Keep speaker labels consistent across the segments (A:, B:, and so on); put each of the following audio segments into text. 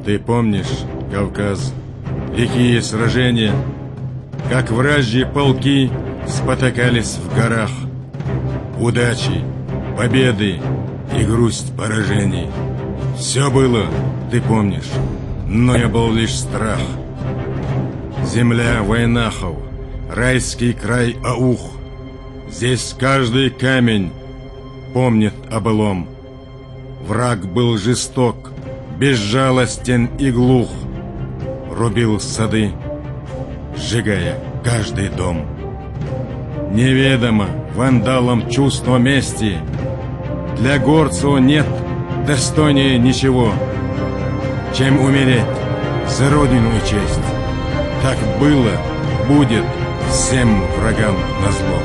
A: Ты помнишь, Кавказ, лихие сражения, как вражьи полки спотыкались в горах, удачи, победы и грусть поражений. Все было, ты помнишь, но не был лишь страх. Земля войнахов, райский край аух, здесь каждый камень помнит о былом. Враг был жесток, безжалостен и глух, рубил сады, сжигая каждый дом. Неведомо вандалам чувство мести, для горцу нет достойнее ничего, чем умереть за родину и честь. Так было, будет всем врагам назло.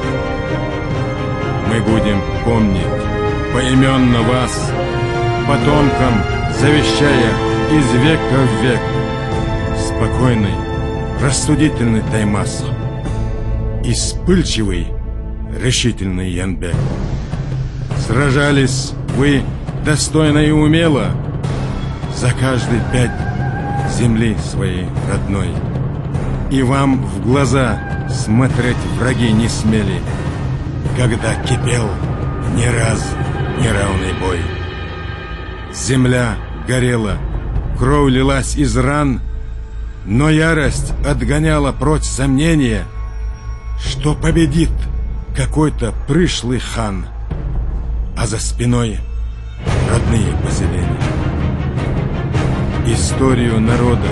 A: Мы будем помнить поименно вас, потомкам завещая из века в век спокойный, рассудительный Таймас и вспыльчивый, решительный Янбек. Сражались вы достойно и умело за каждый пять земли своей родной, и вам в глаза смотреть враги не смели, когда кипел не раз неравный бой. Земля горела, кровь лилась из ран, но ярость отгоняла прочь сомнения, что победит какой-то пришлый хан, а за спиной родные поселения. Историю народа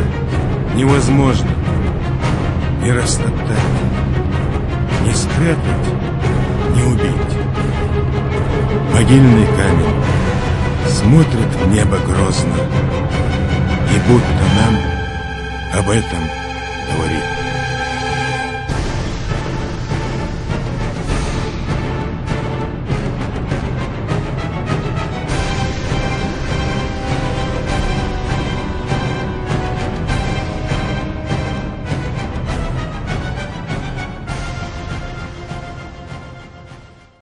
A: невозможно ни растоптать, ни спрятать, ни убить. Могильный камень смотрит в небо грозно, и будто нам об этом говорит.